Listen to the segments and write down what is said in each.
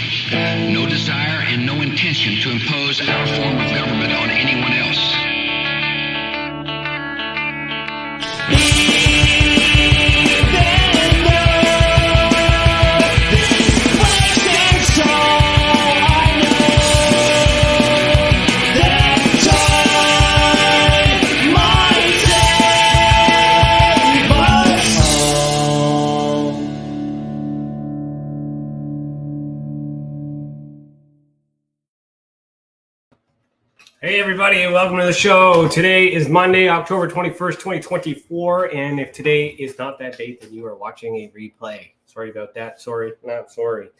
No desire and no intention to impose our form of government on anyone else. Hey everybody, and welcome to the show. Today is Monday, October 21st, 2024, and if today is not that date, then you are watching a replay. Sorry about that. Sorry, not sorry.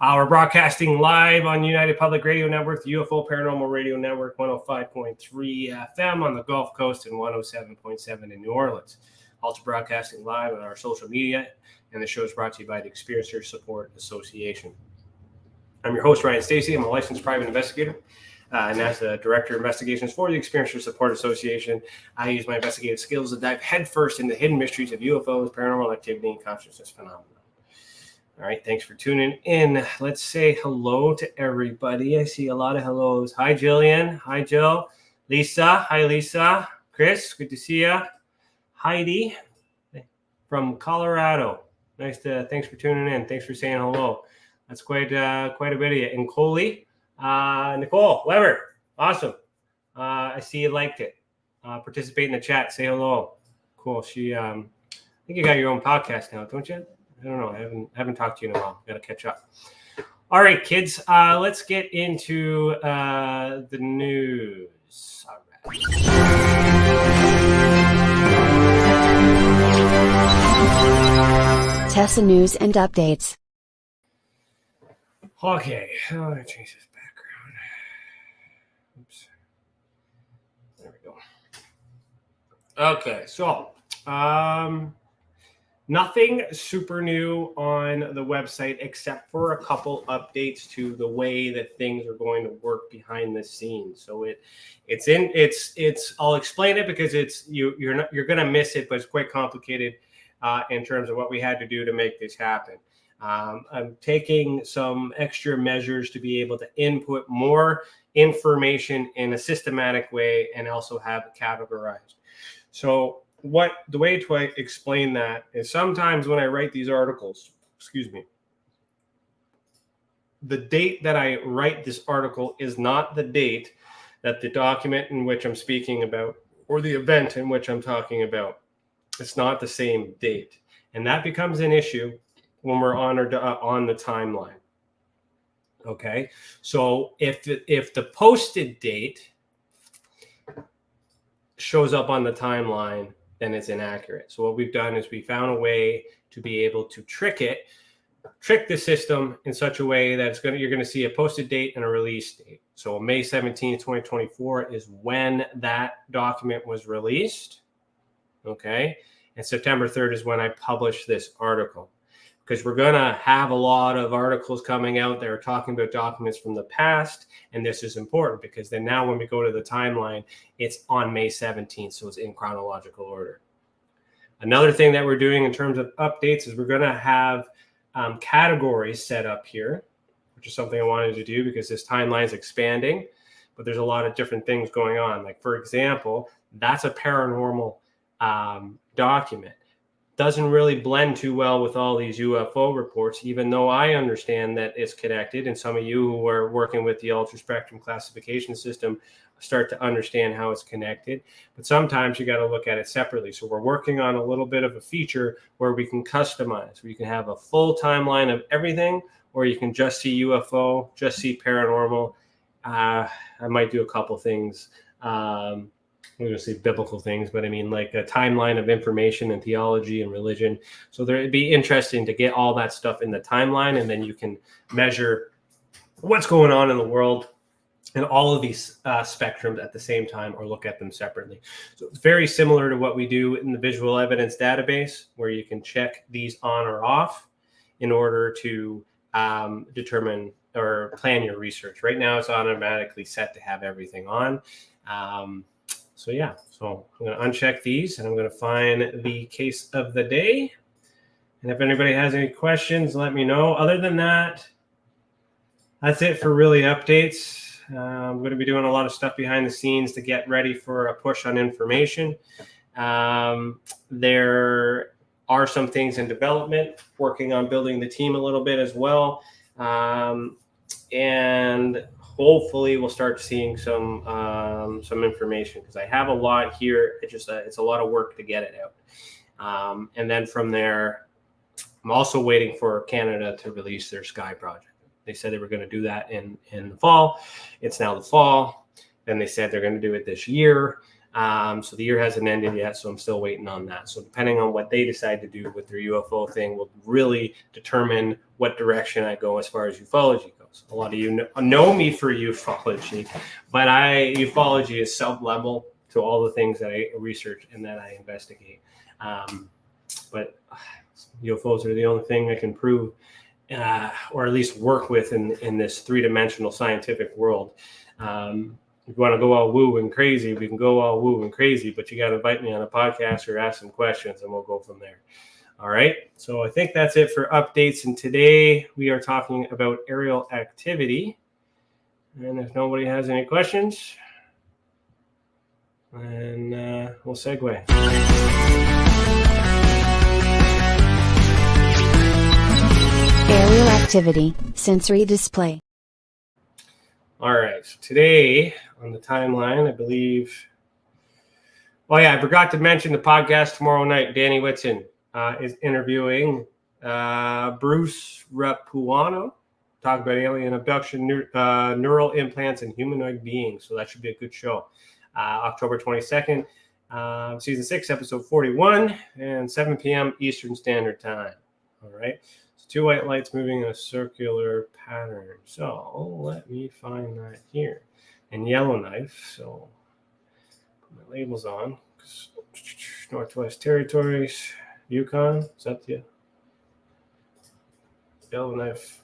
We're broadcasting live on United Public Radio Network, the UFO Paranormal Radio Network, 105.3 FM on the Gulf Coast and 107.7 in New Orleans. Also broadcasting live on our social media, and the show is brought to you by the Experiencer Support Association. I'm your host, Ryan Stacey. I'm a licensed private investigator. And as the Director of Investigations for the Experiencer Support Association, I use my investigative skills to dive headfirst into the hidden mysteries of UFOs, paranormal activity, and consciousness phenomena. All right, thanks for tuning in. Let's say hello to everybody. I see a lot of hellos. Hi, Jillian. Hi, Jill. Lisa. Hi, Lisa. Chris, good to see you. Heidi from Colorado. Thanks for tuning in. Thanks for saying hello. That's quite a bit of you. And Coley. Nicole Weber, awesome. I see you liked it. Participate in the chat. Say hello. Cool. I think you got your own podcast now, don't you? I don't know. I haven't talked to you in a while. Got to catch up. All right, kids. Let's get into the news. All right. Tessa News and Updates. Okay. I'm going to change this background. Oops. There we go. Okay. So, nothing super new on the website except for a couple updates to the way that things are going to work behind the scenes. So I'll explain it because you're going to miss it, but it's quite complicated in terms of what we had to do to make this happen. I'm taking some extra measures to be able to input more information in a systematic way and also have it categorized. So the way to explain that is sometimes when I write these articles, the date that I write this article is not the date that the document in which I'm speaking about or the event in which I'm talking about. It's not the same date. And that becomes an issue when we're on the timeline. Okay, so if the posted date shows up on the timeline, then it's inaccurate. So what we've done is we found a way to be able to trick the system in such a way that you're going to see a posted date and a release date. So May 17th, 2024 is when that document was released. Okay, and September 3rd is when I published this article. Because we're going to have a lot of articles coming out that are talking about documents from the past. And this is important because then now when we go to the timeline, it's on May 17th. So it's in chronological order. Another thing that we're doing in terms of updates is we're going to have categories set up here, which is something I wanted to do because this timeline is expanding. But there's a lot of different things going on. Like, for example, that's a paranormal document. Doesn't really blend too well with all these UFO reports, even though I understand that it's connected. And some of you who are working with the ultra spectrum classification system start to understand how it's connected. But sometimes you got to look at it separately. So we're working on a little bit of a feature where we can customize, where you can have a full timeline of everything, or you can just see UFO, just see paranormal. I might do a couple things. I'm going to say biblical things, but I mean like a timeline of information and theology and religion. So it'd be interesting to get all that stuff in the timeline, and then you can measure what's going on in the world and all of these spectrums at the same time, or look at them separately. So it's very similar to what we do in the visual evidence database, where you can check these on or off in order to determine or plan your research. Right now, it's automatically set to have everything on. So I'm going to uncheck these, and I'm going to find the case of the day. And if anybody has any questions, let me know. Other than that, that's it for really updates. I'm going to be doing a lot of stuff behind the scenes to get ready for a push on information. There are some things in development, working on building the team a little bit as well. And hopefully we'll start seeing some information, because I have a lot here. It's a lot of work to get it out. And then from there, I'm also waiting for Canada to release their Sky project. They said they were going to do that in the fall. It's now the fall. Then they said they're going to do it this year. So the year hasn't ended yet, so I'm still waiting on that. So depending on what they decide to do with their UFO thing will really determine what direction I go as far as ufology goes. A lot of you know me for ufology, but ufology is sub-level to all the things that I research and that I investigate. But UFOs are the only thing I can prove, or at least work with in this three-dimensional scientific world. If you want to go all woo and crazy, we can go all woo and crazy, but you got to invite me on a podcast or ask some questions, and we'll go from there. All right. So I think that's it for updates. And today we are talking about aerial activity. And if nobody has any questions, then we'll segue. Aerial activity, sensory display. All right. So today on the timeline, I believe. Oh, yeah. I forgot to mention the podcast tomorrow night. Danny Whitson is interviewing Bruce Rapuano, talk about alien abduction, neural implants, and humanoid beings. So that should be a good show. October 22nd, season 6, episode 41, and 7 p.m. Eastern Standard Time. All right. Two white lights moving in a circular pattern. So let me find that here. And Yellowknife. So put my labels on. Northwest Territories, Yukon. Is that the Yellowknife?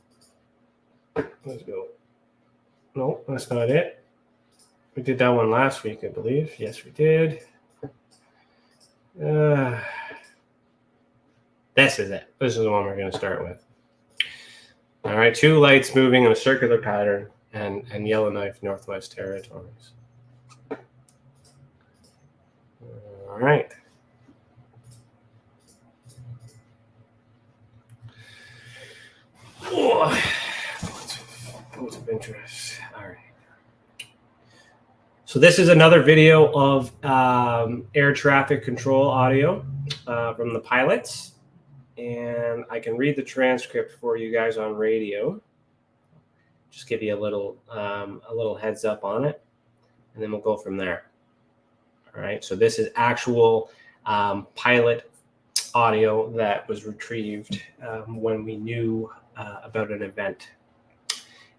Let's go. No, that's not it. We did that one last week, I believe. Yes, we did. This is it. This is the one we're going to start with. All right, two lights moving in a circular pattern, and Yellowknife, Northwest Territories. All right. Points of interest. All right. So this is another video of air traffic control audio from the pilots. And I can read the transcript for you guys on radio. Just give you a little heads up on it, and then we'll go from there. All right. So this is actual pilot audio that was retrieved when we knew about an event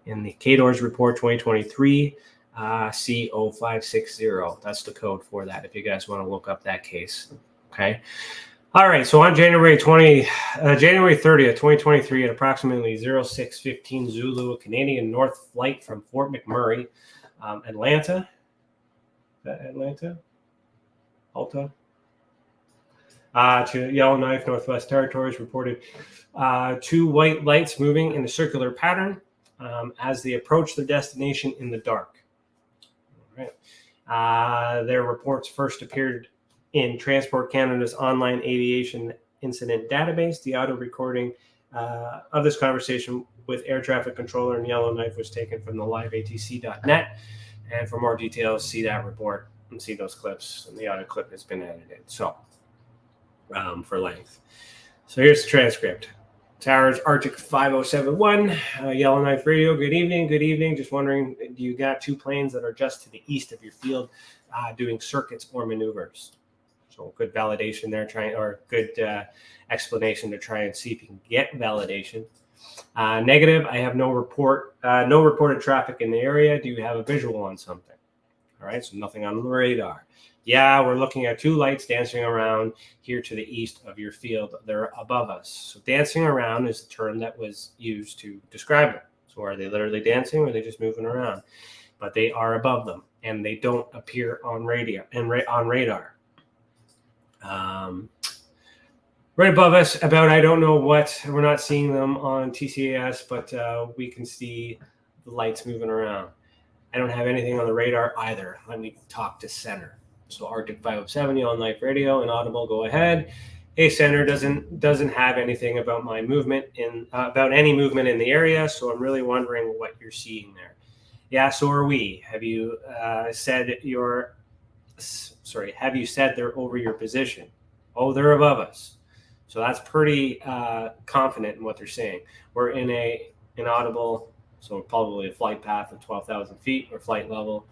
in the KDORS report 2023 C0560. That's the code for that. If you guys want to look up that case. Okay. All right, so on January 30th, 2023, at approximately 06:15 Zulu, a Canadian North flight from Fort McMurray, Atlanta. Is that Atlanta? Alta? To Yellowknife, Northwest Territories, reported two white lights moving in a circular pattern as they approached their destination in the dark. All right. Their reports first appeared in Transport Canada's online aviation incident database. The audio recording of this conversation with air traffic controller in Yellowknife was taken from the liveatc.net. And for more details, see that report and see those clips. And the audio clip has been edited. So for length. So here's the transcript. Towers Arctic 5071, Yellowknife Radio. Good evening. Good evening. Just wondering, do you got two planes that are just to the east of your field doing circuits or maneuvers? So good validation there, good explanation to try and see if you can get validation. Negative, I have no reported traffic in the area. Do you have a visual on something? All right, so nothing on the radar. Yeah, we're looking at two lights dancing around here to the east of your field. They're above us. So dancing around is the term that was used to describe them. So are they literally dancing or are they just moving around? But they are above them and they don't appear on radar. Right above us, about I don't know what, we're not seeing them on TCAS, but we can see the lights moving around. I don't have anything on the radar either. Let me talk to center. So Arctic 507, Yellowknife Radio and Audible, go ahead. Hey, center doesn't have anything about my movement about any movement in the area. So I'm really wondering what you're seeing there. Yeah, so are we. Have you said they're over your position? Oh, they're above us. So that's pretty confident in what they're saying. We're in an audible, so probably a flight path of 12,000 feet or flight level.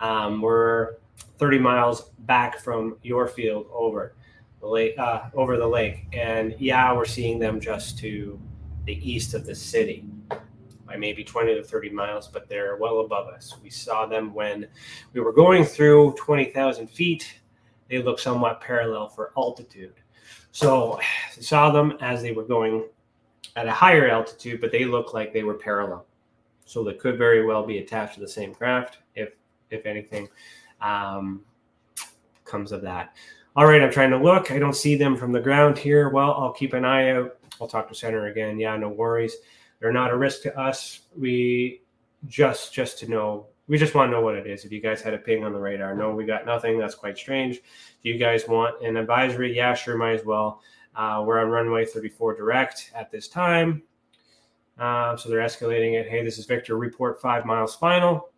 We're 30 miles back from your field over the lake. And yeah, we're seeing them just to the east of the city by maybe 20 to 30 miles, but they're well above us. We saw them when we were going through 20,000 feet. They look somewhat parallel for altitude. So I saw them as they were going at a higher altitude, but they look like they were parallel. So they could very well be attached to the same craft, if anything comes of that. All right, I'm trying to look. I don't see them from the ground here. Well, I'll keep an eye out. I'll talk to center again. Yeah, no worries. They're not a risk to us. We just want to know what it is. If you guys had a ping on the radar, no, we got nothing. That's quite strange. Do you guys want an advisory? Yeah, sure, might as well. We're on runway 34 direct at this time. So they're escalating it. Hey, this is Victor. Report 5 miles final.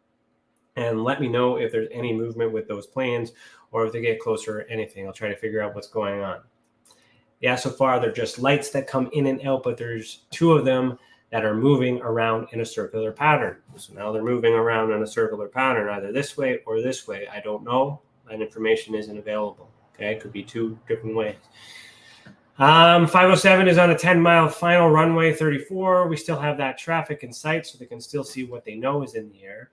And let me know if there's any movement with those planes or if they get closer or anything. I'll try to figure out what's going on. Yeah, so far they're just lights that come in and out, but there's 2 of them that are moving around in a circular pattern. So now they're moving around in a circular pattern, either this way or this way. I don't know. That information isn't available. Okay, it could be 2 different ways. 507 is on a 10-mile final runway 34. We still have that traffic in sight, so they can still see what they know is in the air.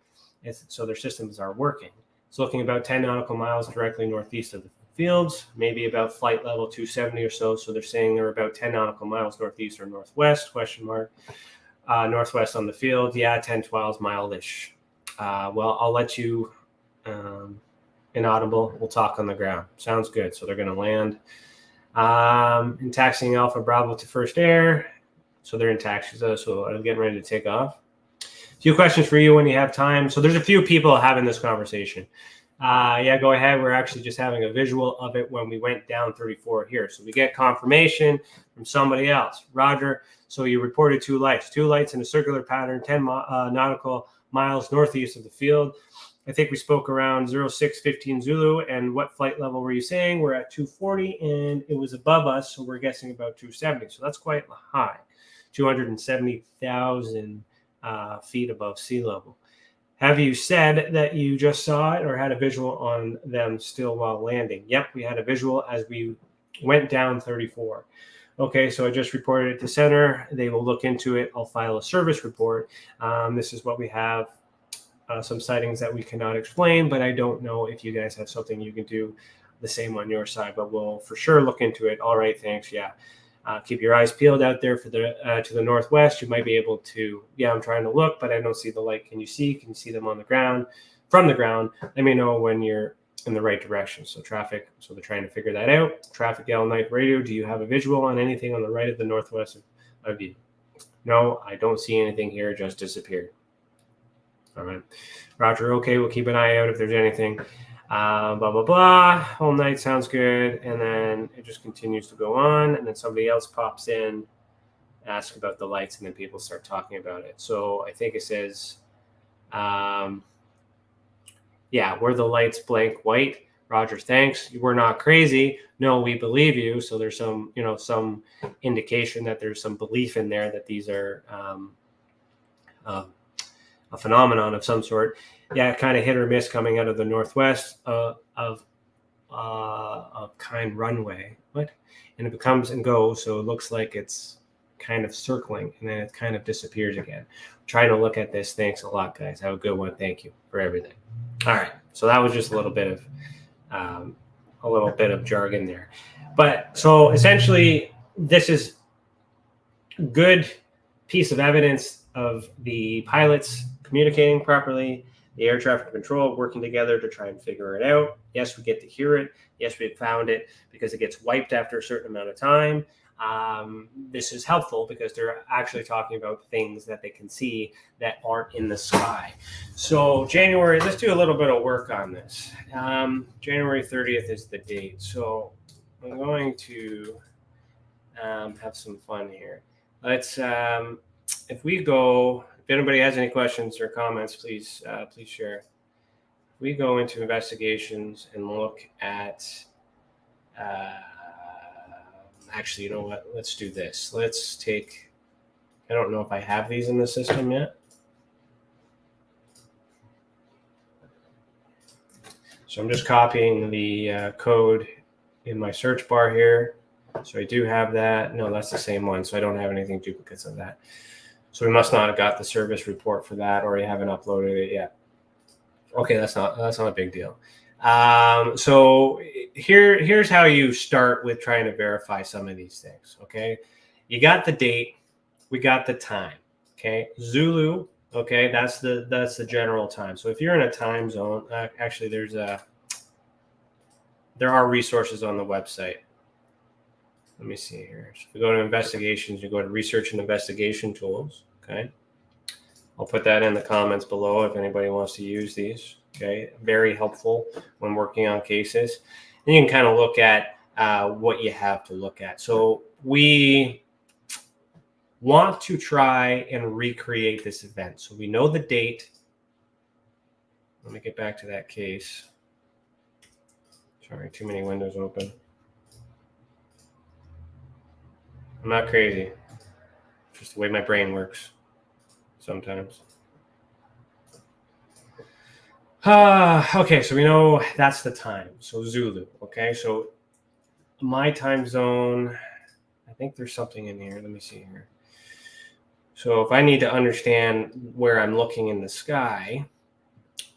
So their systems are working. It's looking about 10 nautical miles directly northeast of the fields, maybe about flight level 270 or so. So they're saying they're about 10 nautical miles northeast or northwest, question mark. Northwest on the field. Yeah, 10, 12 mile-ish. Well, I'll let you inaudible. We'll talk on the ground. Sounds good. So they're going to land in taxiing Alpha Bravo to first air. So they're in taxi. So I'm getting ready to take off. A few questions for you when you have time. So there's a few people having this conversation. Yeah, go ahead. We're actually just having a visual of it when we went down 34 here. So we get confirmation from somebody else. Roger. So you reported 2 lights in a circular pattern, 10 nautical miles northeast of the field. I think we spoke around 0615 Zulu. And what flight level were you saying? We're at 240 and it was above us. So we're guessing about 270. So that's quite high, 270,000 feet above sea level. Have you said that you just saw it or had a visual on them still while landing? Yep, we had a visual as we went down 34. Okay, so I just reported it to center. They will look into it. I'll file a service report. This is what we have. Some sightings that we cannot explain, but I don't know if you guys have something you can do the same on your side, but we'll for sure look into it. All right, thanks. Yeah. Keep your eyes peeled out there for the to the northwest. You might be able to. Yeah, I'm trying to look, but I don't see the light. Can you see? Can you see them on the ground? From the ground, let me know when you're in the right direction. So traffic. So they're trying to figure that out. Traffic Yellowknife Radio. Do you have a visual on anything on the right of the northwest of you? No, I don't see anything here. It just disappeared. All right, Roger. Okay, we'll keep an eye out if there's anything. Blah, blah, blah. Whole night sounds good. And then it just continues to go on. And then somebody else pops in, asks about the lights, and then people start talking about it. So I think it says, yeah, were the lights blank white? Roger, thanks. We're not crazy. No, we believe you. So there's some, some indication that there's some belief in there that these are a phenomenon of some sort. Yeah, kind of hit or miss coming out of the northwest of kind runway. What? And it comes and goes, so it looks like it's kind of circling, and then it kind of disappears again. I'm trying to look at this. Thanks a lot, guys. Have a good one. Thank you for everything. All right, so that was just a little bit of jargon there. But so essentially, this is good piece of evidence of the pilots communicating properly, the air traffic control working together to try and figure it out. Yes, we get to hear it. Yes, we found it because it gets wiped after a certain amount of time. this is helpful because they're actually talking about things that they can see that aren't in the sky. So January, let's do a little bit of work on this. January 30th is the date. So I'm going to have some fun here. Let's, if we go, if anybody has any questions or comments, please share. If we go into investigations and look at, actually, you know what? Let's do this. Let's take, I don't know if I have these in the system yet. So I'm just copying the code in my search bar here. So I do have that. No, that's the same one. So I don't have anything duplicates of that. So we must not have got the service report for that, or you haven't uploaded it yet. Okay, that's not a big deal. So here's how you start with trying to verify some of these things. Okay, you got the date, we got the time. Okay, Zulu. Okay, that's the general time. So if you're in a time zone, actually there are resources on the website. Let me see here. So if we go to investigations, you go to research and investigation tools. Okay, I'll put that in the comments below if anybody wants to use these. Okay, very helpful when working on cases. And you can kind of look at what you have to look at. So we want to try and recreate this event. So we know the date. Let me get back to that case. Sorry, too many windows open. I'm not crazy. Just the way my brain works sometimes. Okay, so we know that's the time. So Zulu. Okay, so my time zone, I think there's something in here. Let me see here. So if I need to understand where I'm looking in the sky,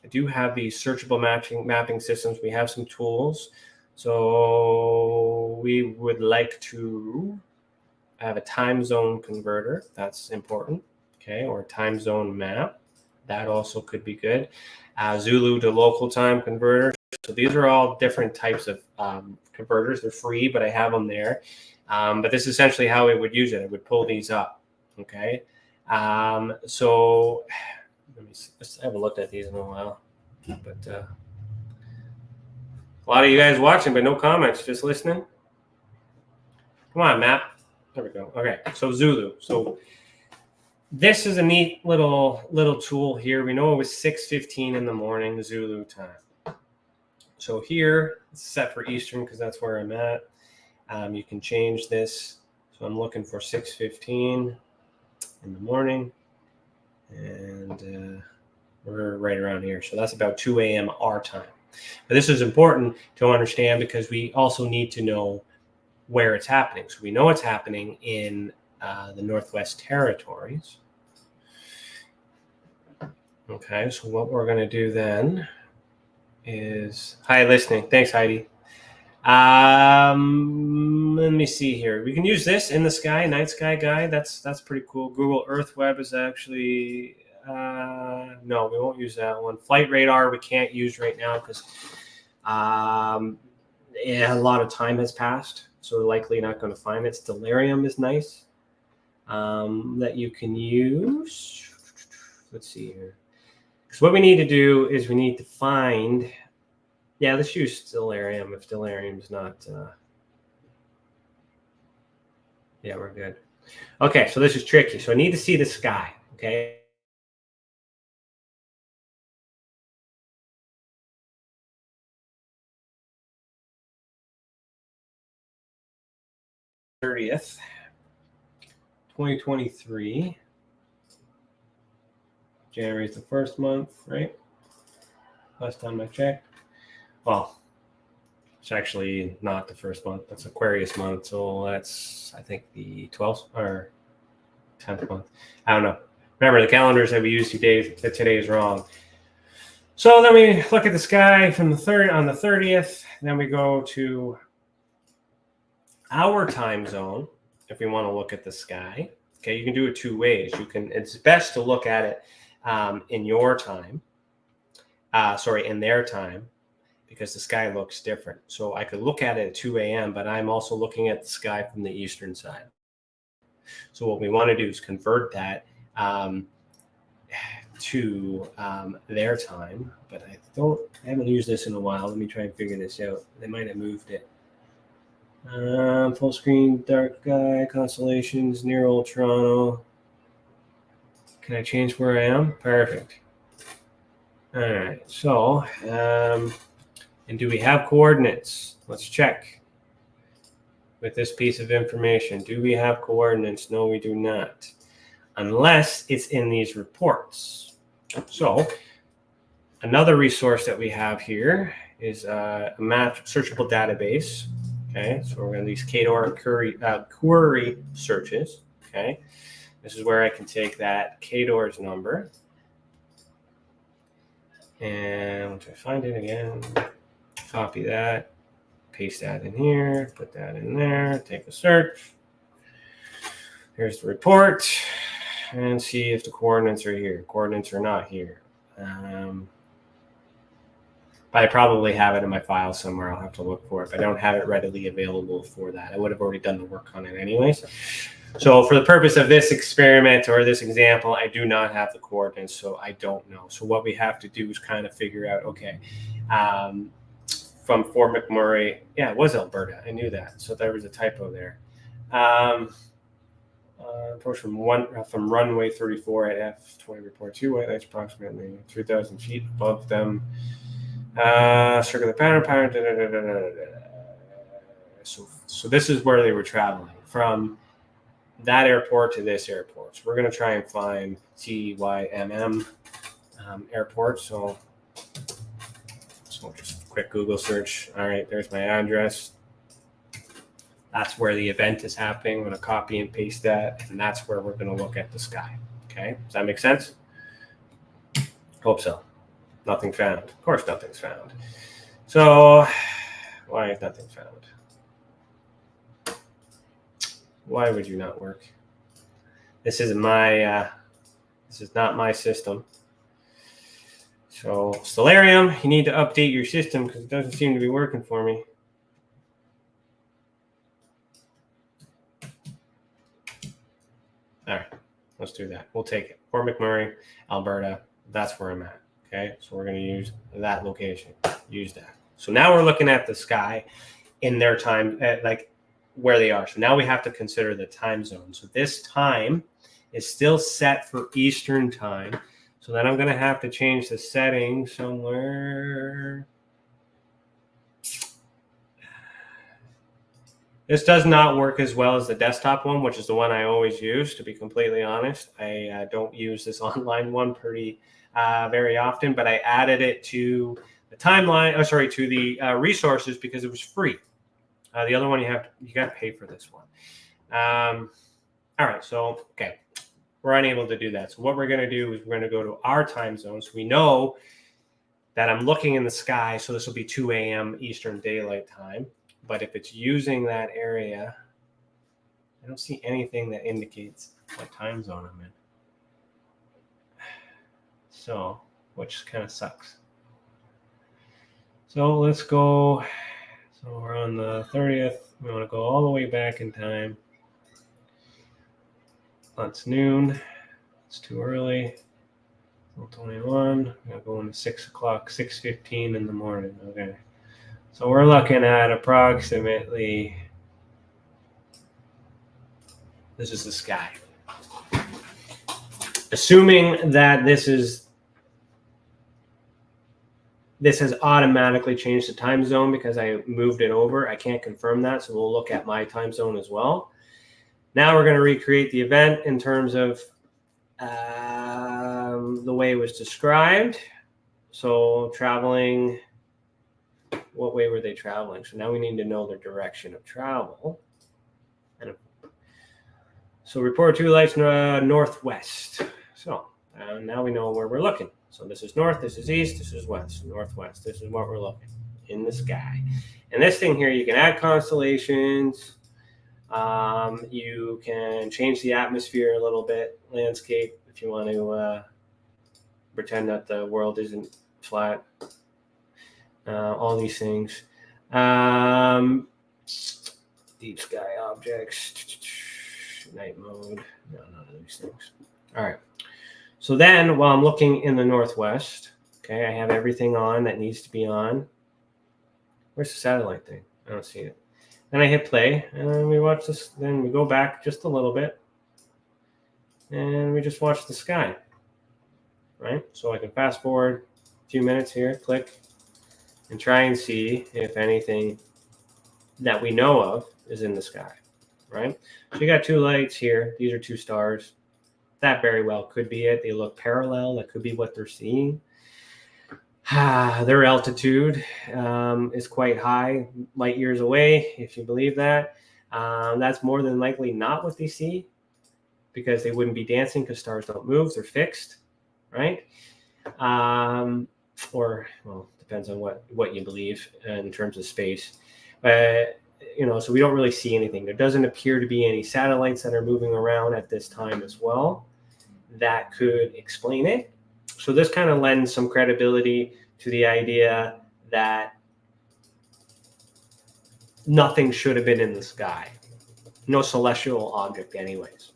I do have these searchable mapping systems. We have some tools. So we would like to have a time zone converter. That's important. Okay, or a time zone map. That also could be good. Zulu to local time converter. So these are all different types of converters. They're free, but I have them there. But this is essentially how we would use it. I would pull these up. Okay. So let me see. I haven't looked at these in a while. But a lot of you guys watching, but no comments, just listening. Come on, Matt. There we go. Okay. So Zulu. So this is a neat little tool here. We know it was 6:15 in the morning, Zulu time. So here, it's set for Eastern because that's where I'm at. You can change this. So I'm looking for 6:15 in the morning. And we're right around here. So that's about 2 a.m. our time. But this is important to understand because we also need to know where it's happening. So we know it's happening in the Northwest Territories. Okay, so what we're going to do then is, hi, listening. Thanks, Heidi. Let me see here. We can use this in the sky, night sky guide. That's pretty cool. Google Earth Web is actually, no, we won't use that one. Flight radar we can't use right now because a lot of time has passed. So we're likely not going to find it. Stellarium is nice that you can use. Let's see here. Because what we need to do is we need to find, yeah, let's use Stellarium if Stellarium's not, yeah, we're good. Okay, so this is tricky. So I need to see the sky, okay? January 30th, 2023. January is the first month, right? Last time I checked. Well, it's actually not the first month. That's Aquarius month. So that's, I think, the 12th or 10th month. I don't know. Remember, the calendars that we use today is wrong. So then we look at the sky from the on the 30th. Then we go to our time zone if we want to look at the sky. Okay, you can do it two ways. It's best to look at it in your time. In their time. because the sky looks different. So I could look at it at 2 a.m., but I'm also looking at the sky from the eastern side. So what we want to do is convert that to their time, but I haven't used this in a while. Let me try and figure this out. They might have moved it. Full screen, dark sky, constellations, near old Toronto. Can I change where I am? Perfect. All right, so, and do we have coordinates? Let's check with this piece of information. Do we have coordinates? No, we do not, unless it's in these reports. So another resource that we have here is a map searchable database. Okay, so we're going to use KDOR query searches. Okay, this is where I can take that KDOR's number. And once I find it again, copy that, paste that in here, put that in there, take a search. Here's the report, and see if the coordinates are here. Coordinates are not here. But I probably have it in my file somewhere. I'll have to look for it, but I don't have it readily available for that. I would have already done the work on it anyways. So for the purpose of this experiment or this example, I do not have the coordinates, so I don't know. So what we have to do is kind of figure out, okay, from Fort McMurray, yeah, it was Alberta. I knew that. So there was a typo there. Approach from runway 34 at F20 report 2, white lights approximately 3,000 feet above them. Circular pattern. So this is where they were traveling from. That airport to this airport. So we're going to try and find TYMM airport. So just a quick Google search. All right, there's my address. That's where the event is happening. I'm going to copy and paste that, and that's where we're going to look at the sky. Okay, does that make sense? Hope so. Nothing found. Of course, nothing's found. So why is nothing found? Why would you not work? This is not my system. So Stellarium, you need to update your system because it doesn't seem to be working for me. All right, let's do that. We'll take it. Fort McMurray, Alberta. That's where I'm at. Okay, so we're going to use that location. Use that. So now we're looking at the sky in their time, like where they are. So now we have to consider the time zone. So this time is still set for Eastern time. So then I'm going to have to change the setting somewhere. This does not work as well as the desktop one, which is the one I always use, to be completely honest. I don't use this online one very often, but I added it to the timeline, to the resources because it was free. The other one you got to pay for this one. All right, so okay, we're unable to do that. So what we're going to do is we're going to go to our time zone. So we know that I'm looking in the sky, so this will be 2 a.m. Eastern Daylight Time. But if it's using that area, I don't see anything that indicates what time zone I'm in. So, which kind of sucks. So let's go. So we're on the 30th. We want to go all the way back in time. That's noon. It's too early. 21. I'm going to go into 6 o'clock, 6:15 in the morning. Okay. So we're looking at approximately, this is the sky. Assuming that this has automatically changed the time zone because I moved it over. I can't confirm that, so we'll look at my time zone as well. Now we're going to recreate the event in terms of the way it was described. So traveling, what way were they traveling? So now we need to know their direction of travel. So report 2 lights northwest. So now we know where we're looking. So this is north, this is east, this is west, northwest. This is what we're looking in the sky. And this thing here, you can add constellations. You can change the atmosphere a little bit, landscape, if you want to pretend that the world isn't flat. all these things. Deep sky objects, night mode, no, none of these things. All right. So then while I'm looking in the northwest, okay, I have everything on that needs to be on. Where's the satellite thing? I don't see it. Then I hit play and we watch this. Then we go back just a little bit and we just watch the sky, right? So I can fast forward a few minutes here, click, and try and see if anything that we know of is in the sky, right? So you got two lights here. These are two stars. That very well could be it. They look parallel. That could be what they're seeing. Their altitude is quite high, light years away, if you believe that. That's more than likely not what they see, because they wouldn't be dancing, because stars don't move. They're fixed, right? Or, well, depends on what you believe in terms of space. But so we don't really see anything. There doesn't appear to be any satellites that are moving around at this time as well. That could explain it. So this kind of lends some credibility to the idea that nothing should have been in the sky. No celestial object anyways.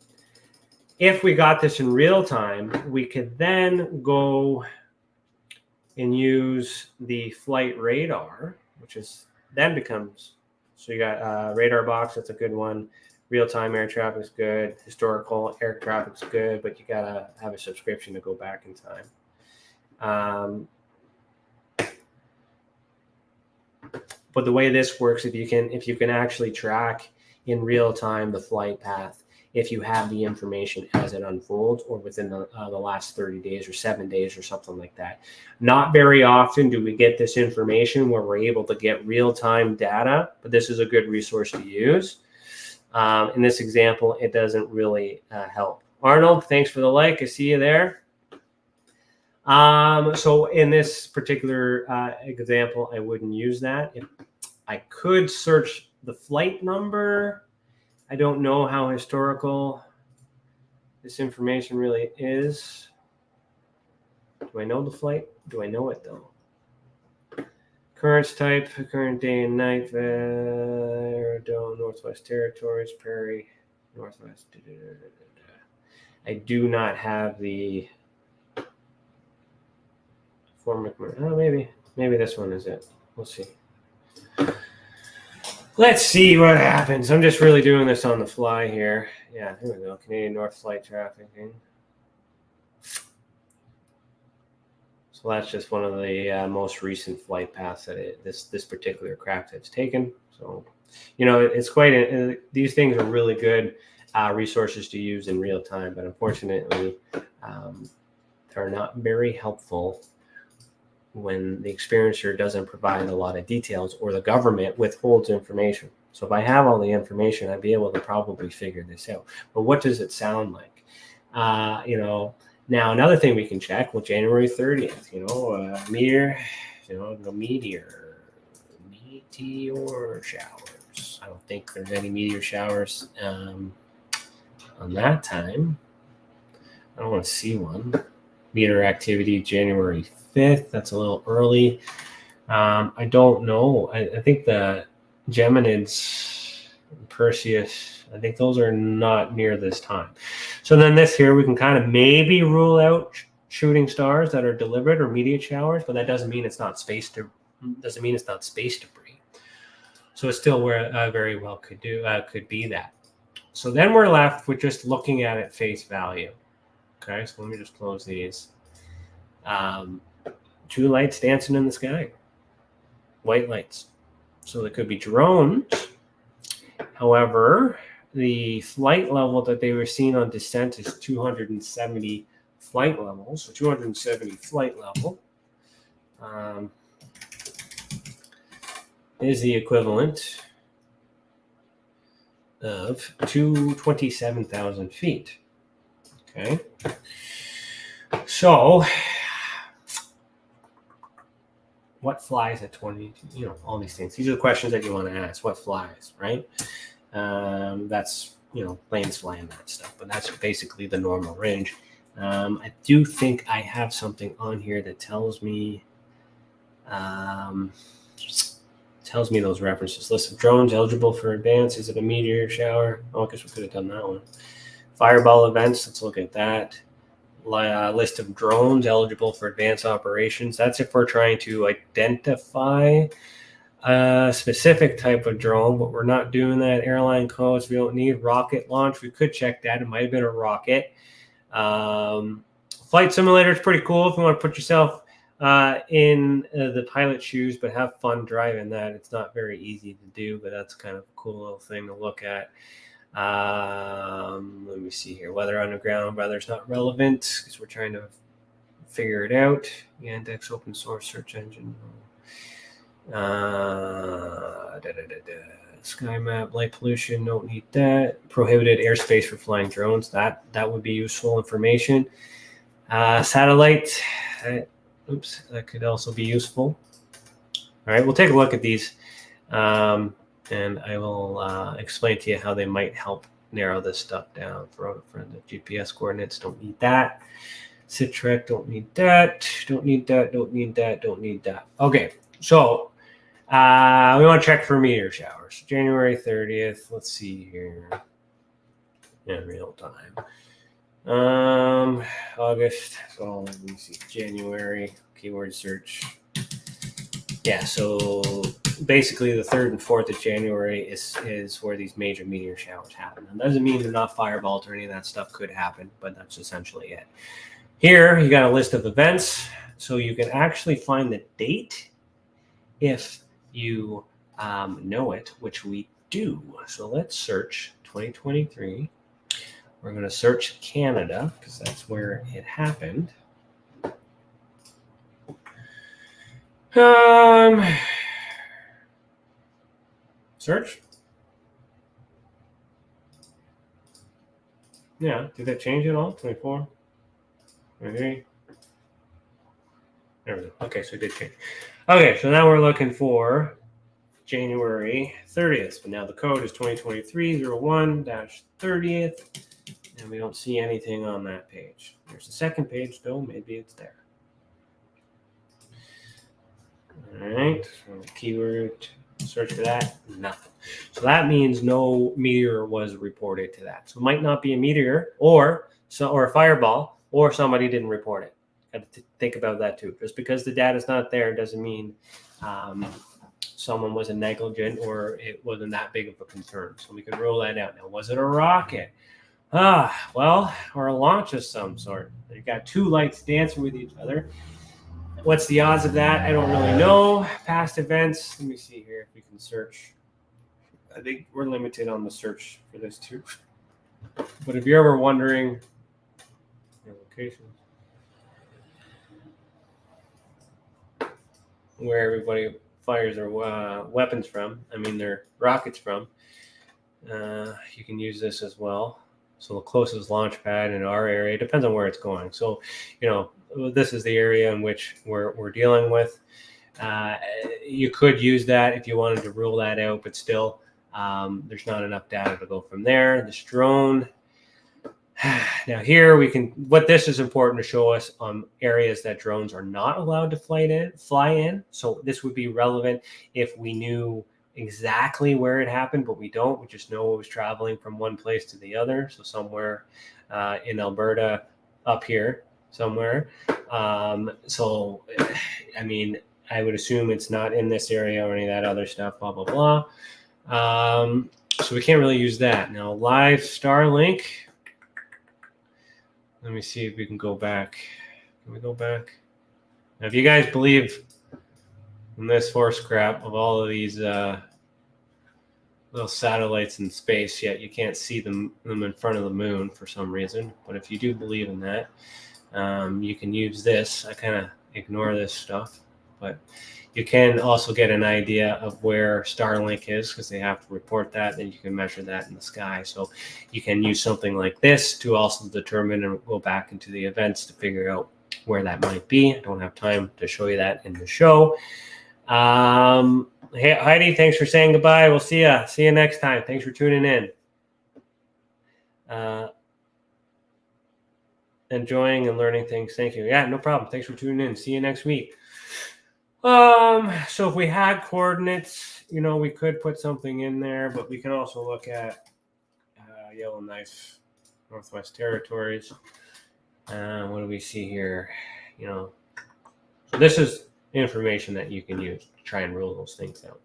If we got this in real time, we could then go and use the flight radar, which is then becomes... So you got radar box, that's a good one. Real-time air traffic is good. Historical air traffic is good, but you gotta have a subscription to go back in time. But the way this works, if you can actually track in real time the flight path, if you have the information as it unfolds, or within the last 30 days or 7 days or something like that. Not very often do we get this information where we're able to get real-time data, but this is a good resource to use. In this example, it doesn't really help. Arnold, thanks for the like. I see you there. So in this particular example, I wouldn't use that. If I could search the flight number, I don't know how historical this information really is. Do I know the flight? Do I know it though? Currents type, current day and night, Aerodome, Northwest Territories, Prairie, Northwest. I do not have the form. Oh, maybe this one is it. We'll see. Let's see what happens. I'm just really doing this on the fly here. Yeah, here we go. Canadian North flight trafficking. So that's just one of the most recent flight paths that this particular craft has taken. So, it's quite these things are really good resources to use in real time, but unfortunately, they're not very helpful when the experiencer doesn't provide a lot of details or the government withholds information. So if I have all the information, I'd be able to probably figure this out. But what does it sound like? Now another thing we can check, well, January 30th, meteor showers. I don't think there's any meteor showers on that time. I don't want to see one. Meteor activity January 5th. That's a little early. I don't know. I think the Geminids, Perseus, I think those are not near this time. So then this here, we can kind of maybe rule out shooting stars that are deliberate or meteor showers, but that doesn't mean it's not space debris. So it's still where very well could be that. So then we're left with just looking at it face value. Okay, so let me just close these. Two lights dancing in the sky. White lights. So there could be drones. However, the flight level that they were seeing on descent is 270 flight levels. So 270 flight level is the equivalent of 27,000 feet. Okay. So what flies at 20, all these things. These are the questions that you want to ask. What flies, right? That's, planes flying that stuff, but that's basically the normal range. I do think I have something on here that tells me Tells me those references. List of drones eligible for advance. Is it a meteor shower? Oh, I guess we could have done that one. Fireball events. Let's look at that. List of drones eligible for advanced operations. That's if we're trying to identify a specific type of drone, but we're not doing that. Airline codes we don't need. Rocket launch. We could check that. It might have been a rocket. Flight simulator is pretty cool if you want to put yourself in the pilot shoes, but have fun driving that. It's not very easy to do, but that's kind of a cool little thing to look at. Let me see here. Weather underground, weather's not relevant because we're trying to figure it out. Yandex open source search engine. Sky map, light pollution, don't need that. Prohibited airspace for flying drones. That would be useful information. Satellite. That could also be useful. All right, we'll take a look at these, and I will explain to you how they might help narrow this stuff down. For the GPS coordinates, don't need that. Sitrec, don't need that. Don't need that. Don't need that. Don't need that. Okay, so we want to check for meteor showers. January 30th. Let's see here. In real time. August. So let me see. January. Keyword search. Yeah. So basically, the 3rd and 4th of January is where these major meteor showers happen. And that doesn't mean they're not fireballs or any of that stuff could happen, but that's essentially it. Here you got a list of events, so you can actually find the date if you know it, which we do. So let's search 2023. We're going to search Canada because that's where it happened. Search. Yeah, did that change at all? 24? 23? There we go. Okay, so it did change. Okay, so now we're looking for January 30th, but now the code is 2023-01-30th, and we don't see anything on that page. There's the second page, though. Maybe it's there. All right, so keyword, search for that, nothing. So that means no meteor was reported to that. So it might not be a meteor or a fireball, or somebody didn't report it. Got to think about that too. Just because the data is not there doesn't mean someone wasn't negligent or it wasn't that big of a concern. So we can rule that out. Now, was it a rocket? Well, or a launch of some sort. You've got two lights dancing with each other. What's the odds of that? I don't really know. Past events. Let me see here if we can search. I think we're limited on the search for this too. But if you're ever wondering your locations, where everybody fires their weapons from, their rockets from, you can use this as well. So the closest launch pad in our area, depends on where it's going. So, this is the area in which we're dealing with. You could use that if you wanted to rule that out, but still, there's not enough data to go from there. This drone. Now here what this is important to show us on areas that drones are not allowed to fly in. So this would be relevant if we knew exactly where it happened, but we don't. We just know it was traveling from one place to the other. So somewhere in Alberta, up here somewhere. I would assume it's not in this area or any of that other stuff, blah, blah, blah. So we can't really use that. Now, live Starlink. Let me see if we can go back. Can we go back? Now, if you guys believe in this horse crap of all of these little satellites in space, yet you can't see them in front of the moon for some reason. But if you do believe in that, you can use this. I kind of ignore this stuff, but you can also get an idea of where Starlink is because they have to report that, and you can measure that in the sky. So you can use something like this to also determine and go back into the events to figure out where that might be. I don't have time to show you that in the show. Hey, Heidi, thanks for saying goodbye. We'll see you. See you next time. Thanks for tuning in. Enjoying and learning things. Thank you. Yeah, no problem. Thanks for tuning in. See you next week. So if we had coordinates, we could put something in there, but we can also look at Yellowknife, Northwest Territories. What do we see here? So this is information that you can use to try and rule those things out.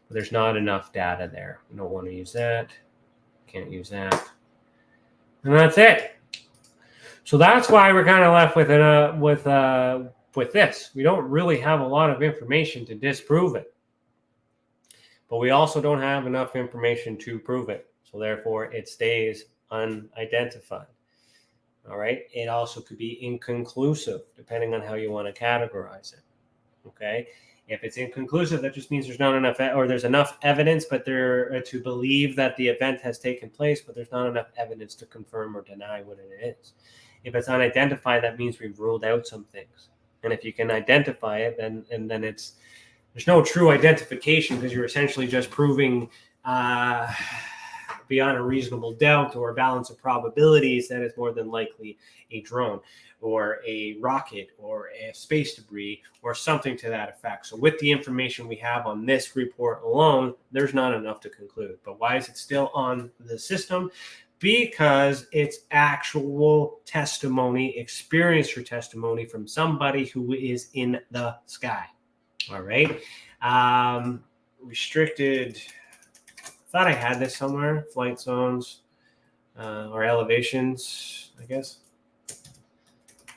There's not enough data there. We don't want to use that. Can't use that. And that's it. So that's why we're kind of left with this. We don't really have a lot of information to disprove it. But we also don't have enough information to prove it. So therefore, it stays unidentified. All right. It also could be inconclusive, depending on how you want to categorize it. Okay. If it's inconclusive, that just means there's not enough, or there's enough evidence, but to believe that the event has taken place, but there's not enough evidence to confirm or deny what it is. If it's unidentified, that means we've ruled out some things. And if you can identify it, then there's no true identification, because you're essentially just proving beyond a reasonable doubt or a balance of probabilities that it's more than likely a drone or a rocket or a space debris or something to that effect. So with the information we have on this report alone, there's not enough to conclude. But why is it still on the system? Because it's actual testimony, experiencer testimony from somebody who is in the sky. All right. Restricted. I thought I had this somewhere. Flight zones or elevations, I guess.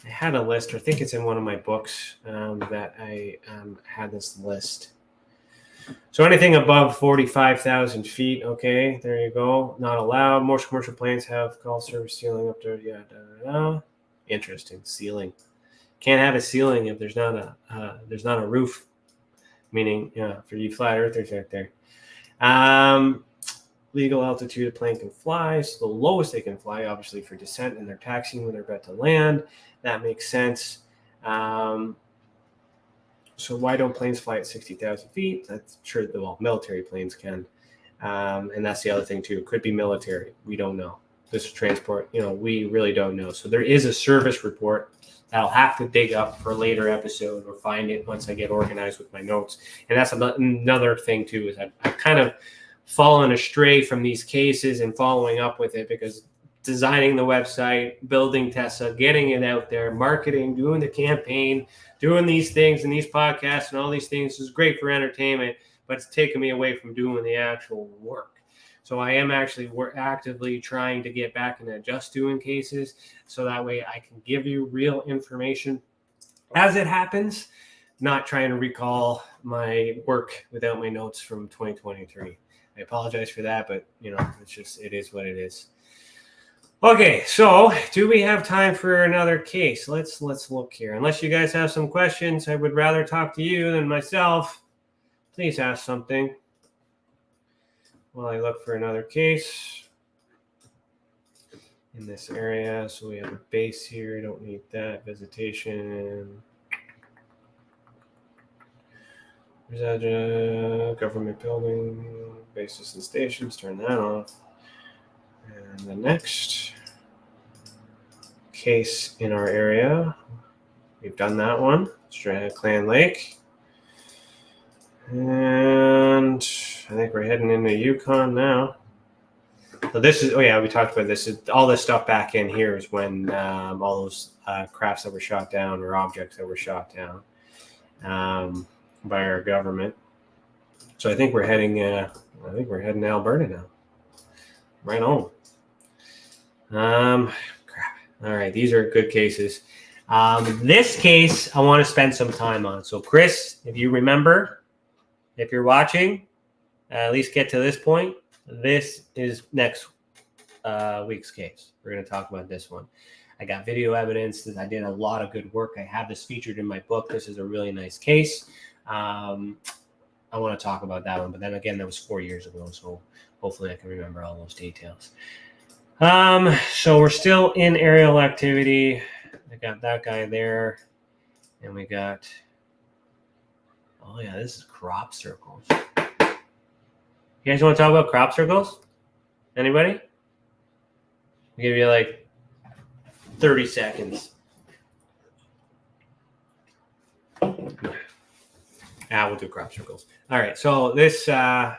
I had a list, or I think it's in one of my books that I had this list. So anything above 45,000 feet, okay, there you go. Not allowed. Most commercial planes have call service ceiling up to Interesting, ceiling. Can't have a ceiling if there's not a roof. Meaning, for you flat earthers out there. Legal altitude a plane can fly. So the lowest they can fly, obviously, for descent, and they're taxiing when they're about to land. That makes sense. So why don't planes fly at 60,000 feet? That's true. Well, military planes can. And that's the other thing, too. It could be military. We don't know. This is transport. We really don't know. So there is a service report that I'll have to dig up for a later episode or find it once I get organized with my notes. And that's another thing, too, is I've kind of fallen astray from these cases and following up with it, because designing the website, building Tessa, getting it out there, marketing, doing the campaign, doing these things and these podcasts and all these things is great for entertainment, but it's taken me away from doing the actual work. So I am actually actively trying to get back into just doing cases, so that way I can give you real information as it happens, not trying to recall my work without my notes from 2023. I apologize for that, but it is what it is. Okay, so do we have time for another case? Let's look here. Unless you guys have some questions, I would rather talk to you than myself. Please ask something while I look for another case in this area. So we have a base here. Don't need that. Visitation. Government building, bases and stations. Turn that off. And the next case in our area, we've done that one. Clan Lake. And I think we're heading into Yukon now. So this is, we talked about this. All this stuff back in here is when all those crafts that were shot down, or objects that were shot down by our government. So I think we're heading to Alberta now. Right on. Crap. All right, these are good cases. This case I want to spend some time on. So Chris, if you remember, if you're watching, at least get to this point. This is next week's case. We're going to talk about this one. I got video evidence. I did a lot of good work. I have this featured in my book. This is a really nice case. I want to talk about that one, but then again, that was 4 years ago, so hopefully I can remember all those details. So we're still in aerial activity. I got that guy there, and we got, this is crop circles. You guys want to talk about crop circles? Anybody? I'll give you like 30 seconds. We'll do crop circles. All right. So this, well,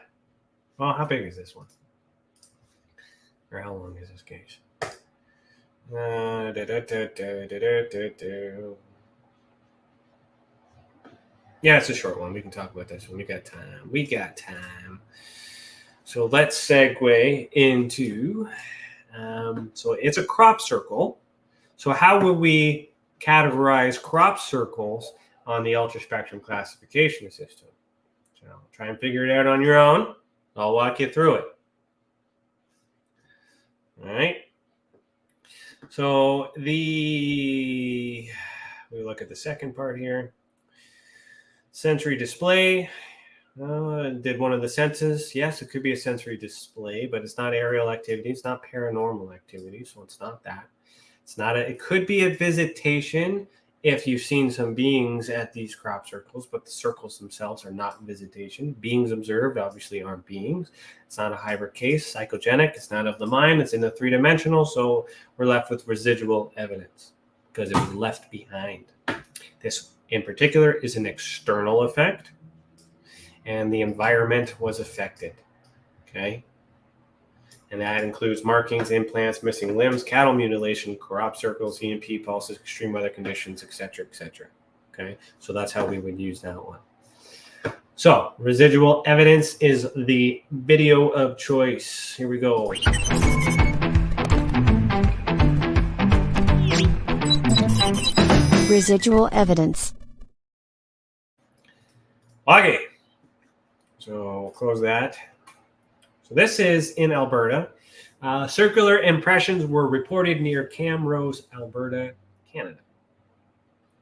how big is this one? Or how long is this case? Yeah, it's a short one. We can talk about this one. We got time. So let's segue into, so it's a crop circle. So how would we categorize crop circles on the ultraspectrum classification system? So try and figure it out on your own. I'll walk you through it. All right. So we look at the second part here. Sensory display. Did one of the senses? Yes, it could be a sensory display, but it's not aerial activity. It's not paranormal activity, so it's not that. It's not it could be a visitation if you've seen some beings at these crop circles, but the circles themselves are not visitation. Beings observed obviously aren't beings. It's not a hybrid case, psychogenic. It's not of the mind. It's in the three-dimensional, so we're left with residual evidence because it was left behind. This in particular is an external effect, and the environment was affected. Okay. And that includes markings, implants, missing limbs, cattle mutilation, crop circles, EMP pulses, extreme weather conditions, etc., etc. Okay, so that's how we would use that one. So residual evidence is the video of choice. Here we go. Residual evidence. Okay, so we'll close that. So this is in Alberta. Circular impressions were reported near Camrose, Alberta, Canada.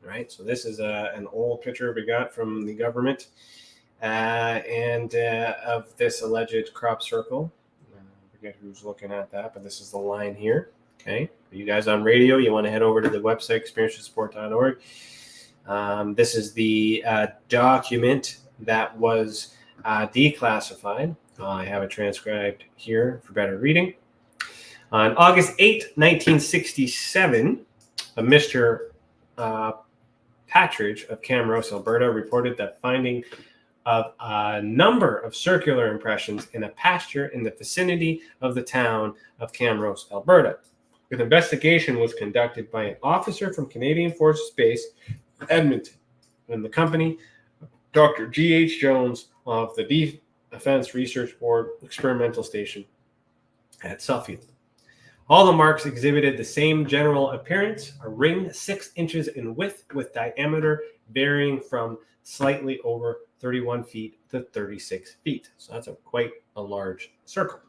All right, so this is an old picture we got from the government of this alleged crop circle. I forget who's looking at that, but this is the line here. Okay, for you guys on radio, you want to head over to the website, experiencesupport.org. This is the document that was declassified. I have it transcribed here for better reading. On August 8, 1967, a Mr. Patridge of Camrose, Alberta, reported that finding of a number of circular impressions in a pasture in the vicinity of the town of Camrose, Alberta. An investigation was conducted by an officer from Canadian Forces Base, Edmonton, and the company, Dr. G.H. Jones of the Defense Research Board Experimental Station at Suffield. All the marks exhibited the same general appearance, a ring 6 inches in width with diameter varying from slightly over 31 feet to 36 feet. So that's quite a large circle.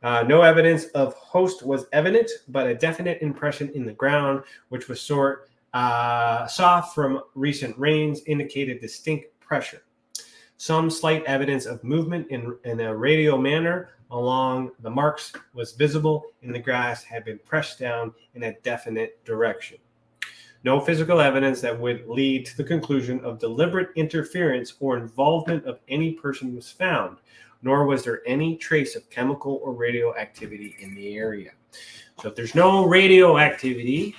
No evidence of host was evident, but a definite impression in the ground, which was soft from recent rains, indicated distinct pressure. Some slight evidence of movement in a radial manner along the marks was visible in the grass had been pressed down in a definite direction. No physical evidence that would lead to the conclusion of deliberate interference or involvement of any person was found, nor was there any trace of chemical or radioactivity in the area. So if there's no radioactivity,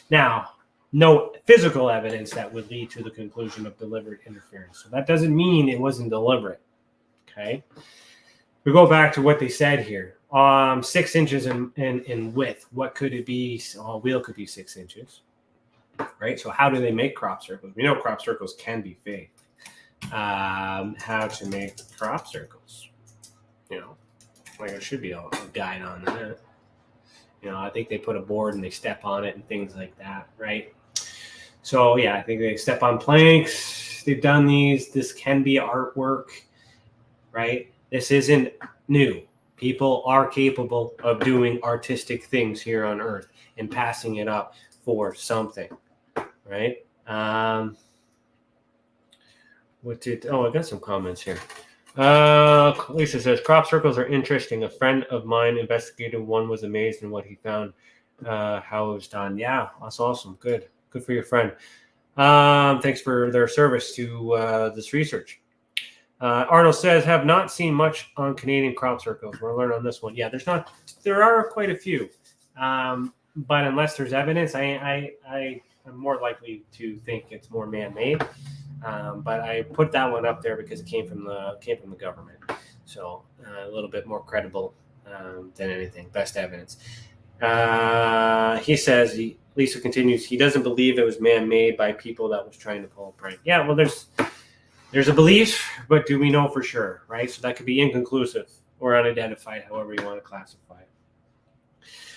now, no physical evidence that would lead to the conclusion of deliberate interference. So that doesn't mean it wasn't deliberate. Okay. We go back to what they said here. 6 inches in width. What could it be? A wheel could be 6 inches. Right. So how do they make crop circles? We know crop circles can be fake. How to make crop circles? Like there should be a guide on that. I think they put a board and they step on it and things like that, right? So, yeah, I think they step on planks. They've done these. This can be artwork, right? This isn't new. People are capable of doing artistic things here on Earth and passing it up for something, right? I got some comments here. Lisa says, crop circles are interesting. A friend of mine investigated one, was amazed in what he found, how it was done. Yeah, that's awesome. Good for your friend. Thanks for their service to this research. Arnold says, have not seen much on Canadian crop circles. We'll learn on this one. Yeah, there are quite a few. but unless there's evidence, I'm more likely to think it's more man-made. But I put that one up there because it came from the government, so a little bit more credible than anything. Best evidence. He says, Lisa continues, he doesn't believe it was man-made by people that was trying to pull a prank. Yeah, well, there's a belief, but do we know for sure, right? So that could be inconclusive or unidentified, however you want to classify it.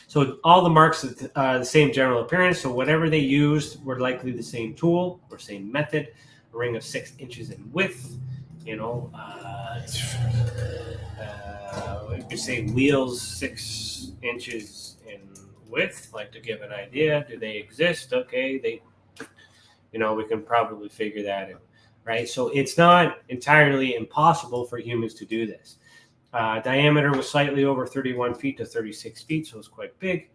So all the marks are the same general appearance. So whatever they used were likely the same tool or same method. A ring of 6 inches in width, you could say wheels 6 inches in width, like to give an idea. Do they exist? Okay, we can probably figure that out, right? So it's not entirely impossible for humans to do this. Diameter was slightly over 31 feet to 36 feet, so it's quite big.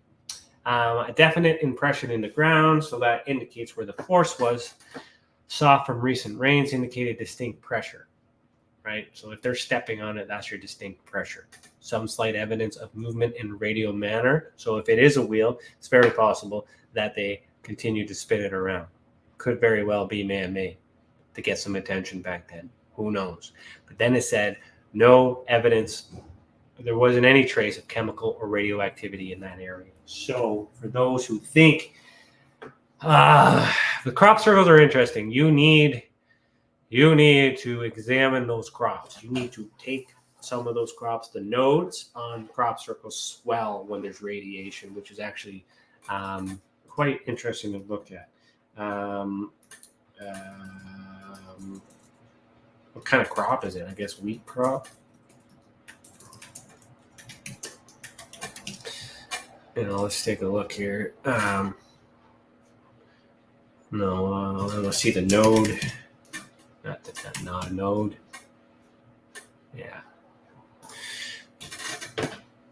A definite impression in the ground, so that indicates where the force was. Soft from recent rains indicated distinct pressure, right? So if they're stepping on it, that's your distinct pressure. Some slight evidence of movement in radial manner. So if it is a wheel, it's very possible that they continue to spin it around. Could very well be man-made to get some attention back then. Who knows? But then it said no evidence. There wasn't any trace of chemical or radioactivity in that area. So for those who think the crop circles are interesting, you need to examine those crops. You need to take some of those crops. The nodes on crop circles swell when there's radiation, which is actually quite interesting to look at. What kind of crop is it? I guess wheat crop. Let's take a look here. Let's see the node. Not a node. Yeah.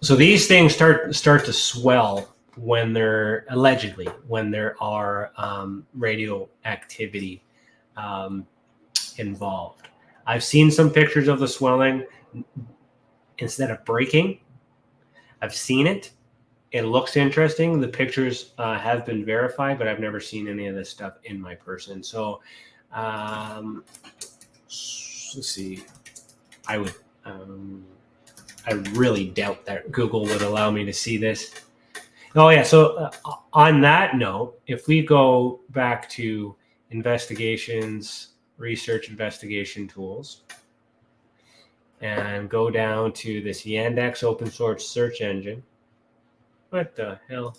So these things start to swell when there are radioactivity involved. I've seen some pictures of the swelling. Instead of breaking, I've seen it. It looks interesting. The pictures have been verified, but I've never seen any of this stuff in my person. So let's see. I really doubt that Google would allow me to see this. Oh yeah. So on that note, if we go back to research investigation tools, and go down to this Yandex open source search engine. What the hell?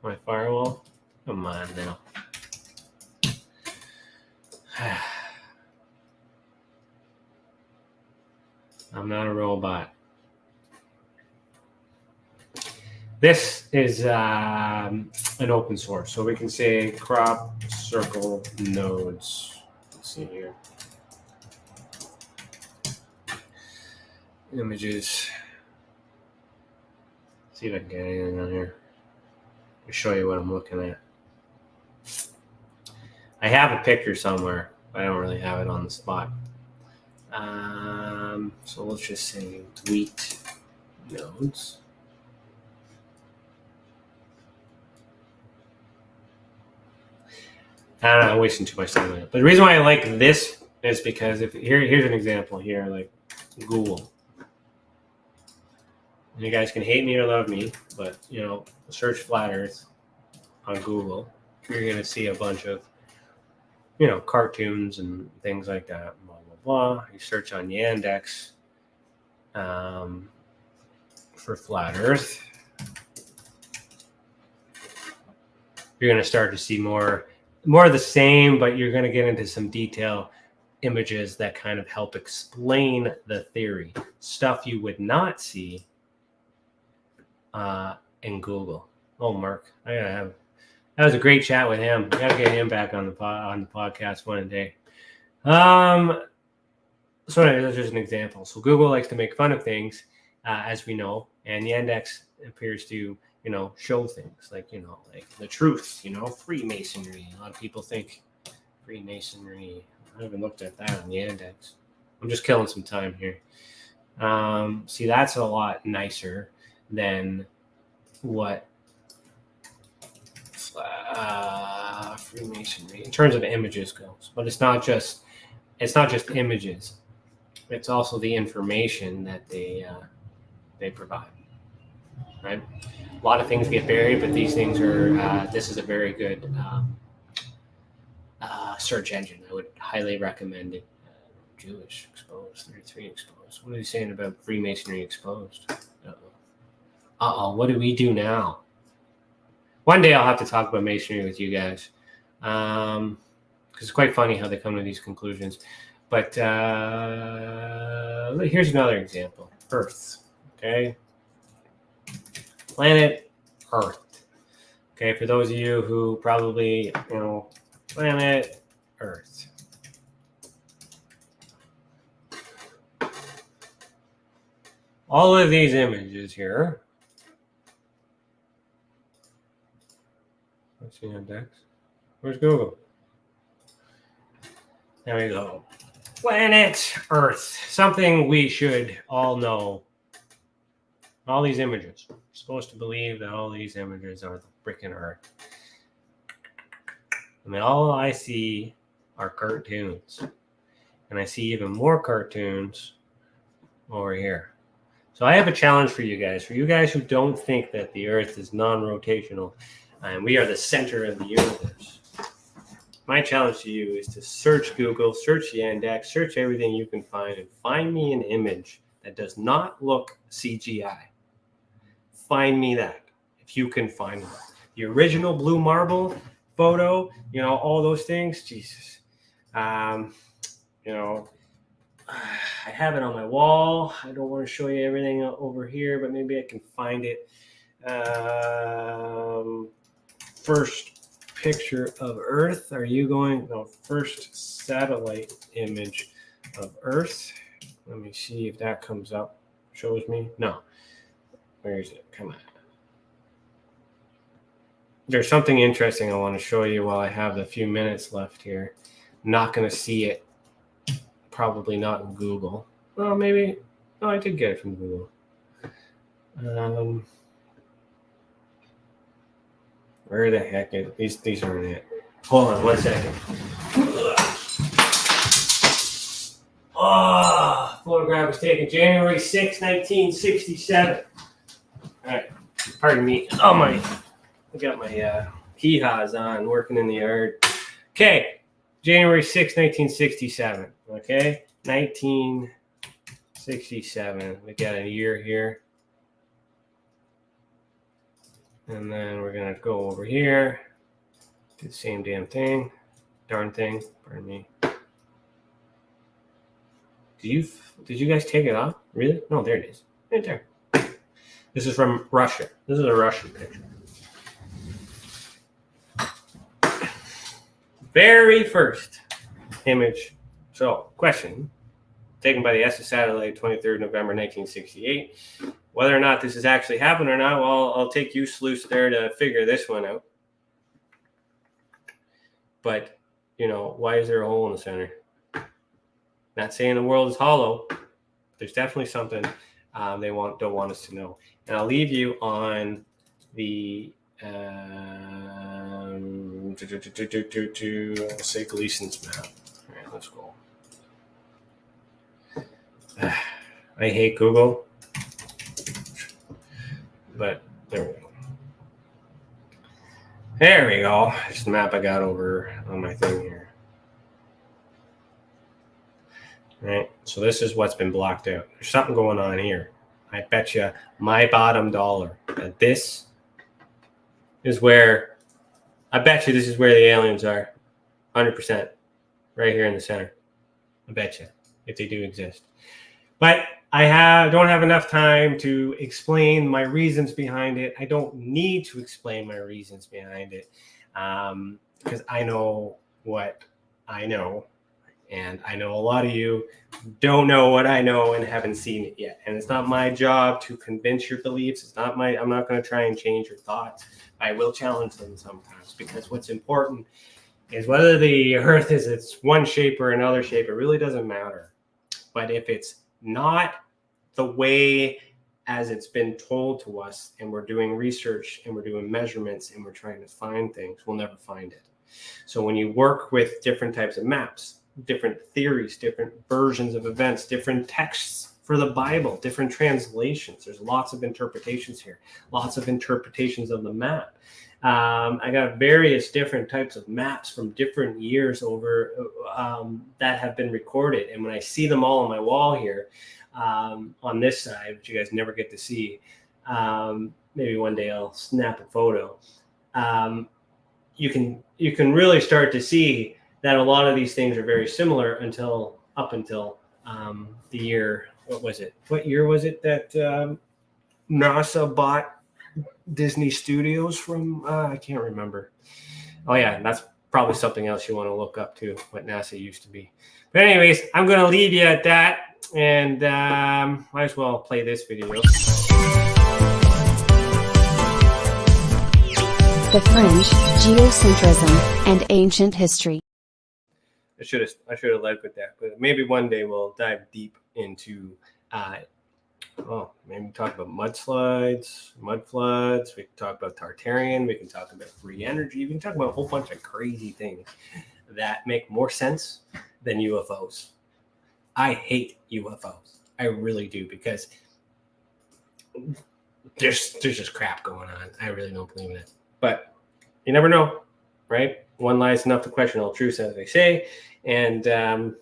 My firewall? Come on now. I'm not a robot. This is an open source, so we can say crop circle nodes. Let's see here. Images. See if I can get anything on here. I'll show you what I'm looking at. I have a picture somewhere, but I don't really have it on the spot. So let's just say wheat nodes. I don't know, I'm wasting too much time on it. But the reason why I like this is because here's an example here, like Google. And you guys can hate me or love me, but search flat Earth on Google. You're gonna see a bunch of cartoons and things like that. Blah blah blah. You search on Yandex for flat Earth. You're gonna start to see more of the same, but you're gonna get into some detail images that kind of help explain the theory. Stuff you would not see in Google. Oh, Mark, that was a great chat with him. I gotta get him back on the podcast one day. So anyway, that's just an example. So Google likes to make fun of things, as we know, and Yandex appears to show things like like the truth. Freemasonry. A lot of people think Freemasonry. I haven't looked at that on Yandex. I'm just killing some time here. See, that's a lot nicer than what Freemasonry in terms of images goes, but it's not just images. It's also the information that they provide. Right, a lot of things get buried, but these things are. This is a very good search engine. I would highly recommend it. Jewish exposed, 33 exposed. What are they saying about Freemasonry exposed? What do we do now? One day I'll have to talk about Masonry with you guys. Because it's quite funny how they come to these conclusions. But here's another example. Earth. Okay. Planet Earth. Okay, for those of you who probably, planet Earth. All of these images here. Let's see index. Where's Google? There we go. Planet Earth. Something we should all know. All these images. You're supposed to believe that all these images are the freaking Earth. I mean, all I see are cartoons. And I see even more cartoons over here. So I have a challenge for you guys. For you guys who don't think that the Earth is non-rotational and we are the center of the universe. My challenge to you is to search Google, search the index, search everything you can find, and find me an image that does not look CGI. Find me that, if you can find one. The original blue marble photo, all those things, Jesus. I have it on my wall. I don't want to show you everything over here, but maybe I can find it. First picture of Earth. Are you going? No, first satellite image of Earth. Let me see if that comes up. Shows me. No. Where is it? Come on. There's something interesting I want to show you while I have a few minutes left here. I'm not going to see it. Probably not in Google. Well, maybe. Oh, I did get it from Google. Where the heck is these aren't it? Hold on 1 second. Photograph was taken January 6, 1967. All right, pardon me. I got my hee-haws on, working in the yard. Okay, January 6, 1967. Okay, 1967. We got a year here. And then we're going to go over here. Do the same damn thing. Darn thing. Pardon me. Did you guys take it off? Really? No, there it is. Right there. This is from Russia. This is a Russian picture. Very first image. So, question. Taken by the SS satellite, 23rd November, 1968. Whether or not this has actually happened or not, well, I'll take you sleuths there to figure this one out. But, why is there a hole in the center? Not saying the world is hollow. There's definitely something don't want us to know. And I'll leave you on the say Gleason's map. All right, let's go. I hate Google, but there we go. There we go. It's the map I got over on my thing here. All right, so this is what's been blocked out. There's something going on here. I bet you my bottom dollar that this is where, I bet you this is where the aliens are. 100%. Right here in the center. I bet you, if they do exist. But I don't have enough time to explain my reasons behind it. I don't need to explain my reasons behind it because I know what I know. And I know a lot of you don't know what I know and haven't seen it yet. And it's not my job to convince your beliefs. I'm not going to try and change your thoughts. I will challenge them sometimes because what's important is whether the Earth is its one shape or another shape. It really doesn't matter. But if it's not the way as it's been told to us, and we're doing research and we're doing measurements and we're trying to find things, we'll never find it. So when you work with different types of maps, different theories, different versions of events, different texts for the Bible, different translations, there's lots of interpretations here, lots of interpretations of the map. I got various different types of maps from different years over that have been recorded. And when I see them all on my wall here on this side, which you guys never get to see, maybe one day I'll snap a photo. You can really start to see that a lot of these things are very similar up until the year. What was it? What year was it that NASA bought Disney Studios from? I can't remember. Oh yeah, that's probably something else you want to look up to, what NASA used to be. But anyways, I'm going to leave you at that, and might as well play this video. The Fringe, Geocentrism, and Ancient History. I should have led with that, but maybe one day we'll dive deep into maybe talk about mud floods. We can talk about Tartarian. We can talk about free energy. We can talk about a whole bunch of crazy things that make more sense than UFOs. I hate UFOs. I really do, because there's just crap going on. I really don't believe in it. But you never know, right? One lie is enough to question all truths, as they say. And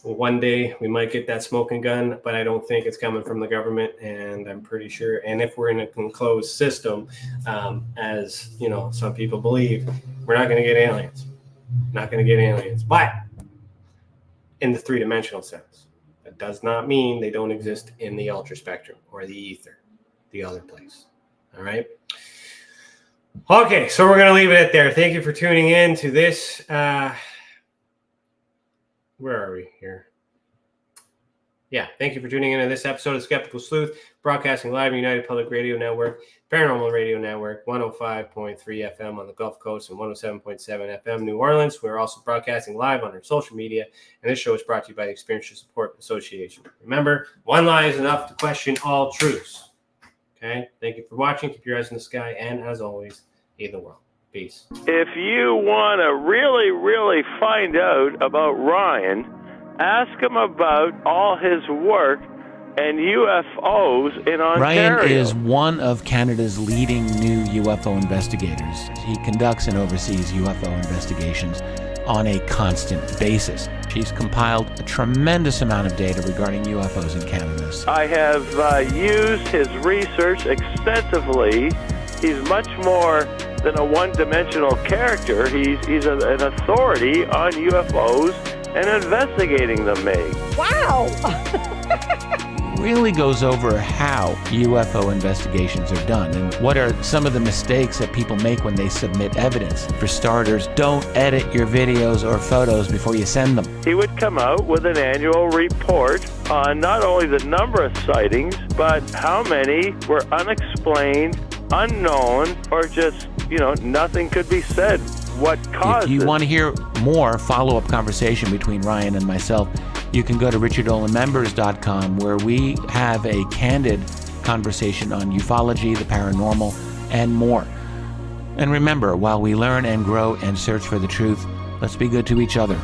one day we might get that smoking gun, but I don't think it's coming from the government. And I'm pretty sure. And if we're in a enclosed system, as you know, some people believe, we're not going to get aliens. Not going to get aliens. But in the three-dimensional sense, that does not mean they don't exist in the ultra spectrum or the ether, the other place. All right. Okay, so we're going to leave it at there. Thank you for tuning in to this. Where are we here? Yeah, thank you for tuning in to this episode of Skeptical Sleuth, broadcasting live on United Public Radio Network, Paranormal Radio Network, 105.3 FM on the Gulf Coast and 107.7 FM New Orleans. We're also broadcasting live on our social media, and this show is brought to you by the Experiential Support Association. Remember, one lie is enough to question all truths. Okay, thank you for watching. Keep your eyes in the sky, and as always, heal the world. Peace. If you want to really, really find out about Ryan, ask him about all his work and UFOs in Ontario. Ryan is one of Canada's leading new UFO investigators. He conducts and oversees UFO investigations on a constant basis. He's compiled a tremendous amount of data regarding UFOs in Canada. I have used his research extensively. He's much more than a one-dimensional character. He's an authority on UFOs and investigating them, Meg. Wow! Really goes over how UFO investigations are done and what are some of the mistakes that people make when they submit evidence. For starters, don't edit your videos or photos before you send them. He would come out with an annual report on not only the number of sightings, but how many were unexplained, unknown, or just, nothing could be said. What caused it? If you want to hear more follow-up conversation between Ryan and myself, you can go to richardolanmembers.com, where we have a candid conversation on ufology, the paranormal, and more. And remember, while we learn and grow and search for the truth, let's be good to each other.